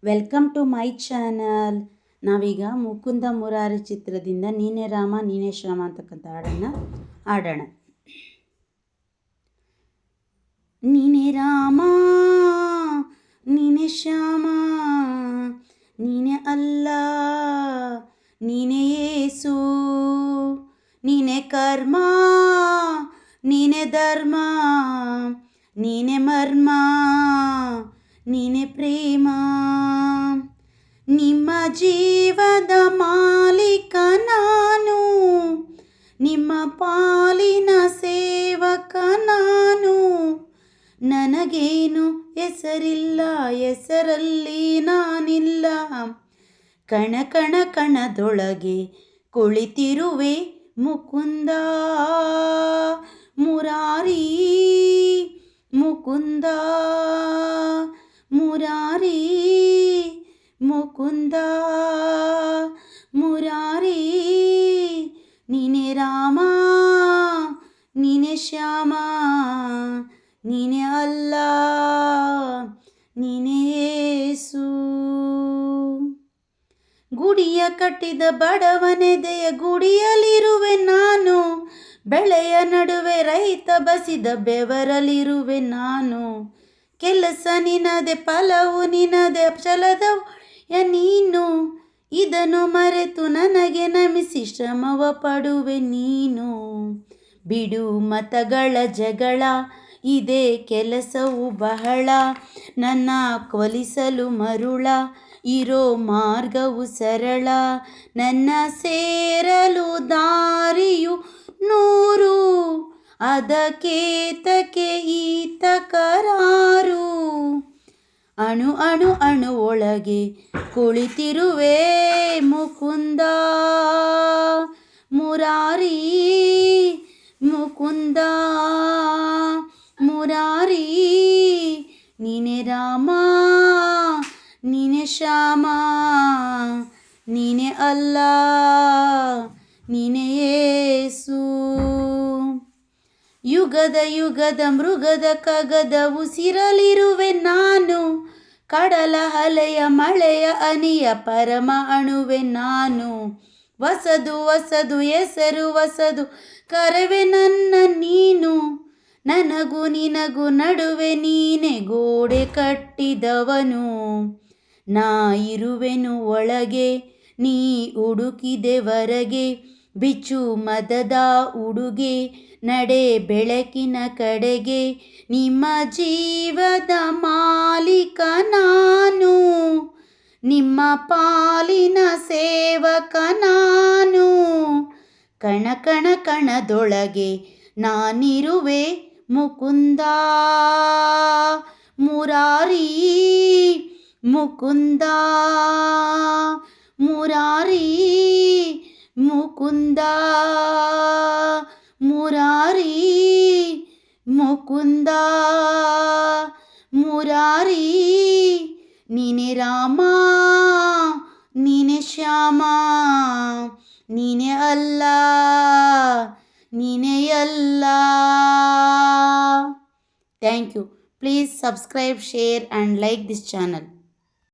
Welcome to my channel. ನಾವೀಗ ಮುಕುಂದ ಮುರಾರಿ ಚಿತ್ರದಿಂದ ನೀನೇ ರಾಮ ನೀನೇ ಶ್ಯಾಮ ಅಂತಕ್ಕಂಥ ಹಾಡನ್ನು ಆಡೋಣ. ನೀನೇ ರಾಮ ನೀನೇ ಶ್ಯಾಮ ನೀನೇ ಅಲ್ಲ ನೀನೇ ಯೇಸು, ನೀನೇ ಕರ್ಮ ನೀನೇ ಧರ್ಮ ನೀನೇ ಮರ್ಮ ನೀನೇ ಪ್ರೇಮ. ನಿಮ್ಮ ಜೀವದ ಮಾಲೀಕ ನಾನು, ನಿಮ್ಮ ಪಾಲಿನ ಸೇವಕ ನಾನು. ನನಗೇನು ಹೆಸರಿಲ್ಲ, ಹೆಸರಲ್ಲಿ ನಾನಿಲ್ಲ. ಕಣ ಕಣ ಕಣದೊಳಗೆ ಕುಳಿತಿರುವೆ ಮುಕುಂದ ಮುರಾರಿ, ಮುಕುಂದ ಮುರಾರಿ, ಮುಕುಂದ ಮುರಾರಿ. ನೀನೇ ರಾಮ ನೀನೇ ಶ್ಯಾಮ ನೀನೇ ಅಲ್ಲ ನೀನೇ ಯೇಸು. ಗುಡಿಯ ಕಟ್ಟಿದ ಬಡವನೆದೆಯ ಗುಡಿಯಲ್ಲಿರುವೆ ನಾನು, ಬೆಳೆಯ ನಡುವೆ ರೈತ ಬಸಿದ ಬೆವರಲಿರುವೆ ನಾನು. ಕೆಲಸ ನಿನದೆ ಫಲವು ನಿನದೆ ಛಲದವ ನೀನು, ಇದನ್ನು ಮರೆತು ನನಗೆ ನಮಿಸಿ ಶ್ರಮವ ಪಡುವೆ ನೀನು. ಬಿಡು ಮತಗಳ ಜಗಳ, ಇದೇ ಕೆಲಸವು ಬಹಳ. ನನ್ನ ಕೊಲಿಸಲು ಮರುಳ, ಇರೋ ಮಾರ್ಗವು ಸರಳ. ನನ್ನ ಸೇರಲು ದಾರಿಯು ನೂರು, ಅದಕ್ಕೇತಕ್ಕೆ ಈತ ಕರಾರು. ಅಣು ಅಣು ಅಣು ಒಳಗೆ ಕುಳಿತಿರುವೆ ಮುಕುಂದ ಮುರಾರಿ, ಮುಕುಂದ ಮುರಾರಿ. ನೀನೇ ರಾಮ ನೀನೇ ಶ್ಯಾಮ ನೀನೇ ಅಲ್ಲ ನೀನೇ ಯೇಸು. ಯುಗದ ಯುಗದ ಮೃಗದ ಕಗದ ಉಸಿರಲಿರುವೆ ನಾನು, ಕಡಲ ಅಲೆಯ ಮಳೆಯ ಅನಿಯ ಪರಮ ಅಣುವೆ ನಾನು. ಹೊಸದು ಹೊಸದು ಹೆಸರು ಹೊಸದು ಕರೆವೆ ನನ್ನ ನೀನು, ನನಗೂ ನಿನಗೂ ನಡುವೆ ನೀನೆ ಗೋಡೆ ಕಟ್ಟಿದವನು. ನಾ ಇರುವೆನು ಒಳಗೆ ನೀ ಹುಡುಕಿದೆ ಹೊರಗೆ, ಬಿಚ್ಚು ಮದದ ಉಡುಗೆ ನಡೆ ಬೆಳಕಿನ ಕಡೆಗೆ. ನಿಮ್ಮ ಜೀವದ ಮಾಲೀಕ ನಾನು, ನಿಮ್ಮ ಪಾಲಿನ ಸೇವಕ ನಾನು. ಕಣ ಕಣ ಕಣದೊಳಗೆ ನಾನಿರುವೆ ಮುಕುಂದ ಮುರಾರಿ, ಮುಕುಂದ ಮುರಾರಿ, ಮುಕುಂದ ಮುರಾರಿ, ಮುಕುಂದ ಮುರಾರಿ. ನೀನೇ ರಾಮ ನೀನೇ ಶ್ಯಾಮ ನೀನೇ ಅಲ್ಲ ನೀನೇ ಅಲ್ಲ. Thank you. Please subscribe, share and like this channel.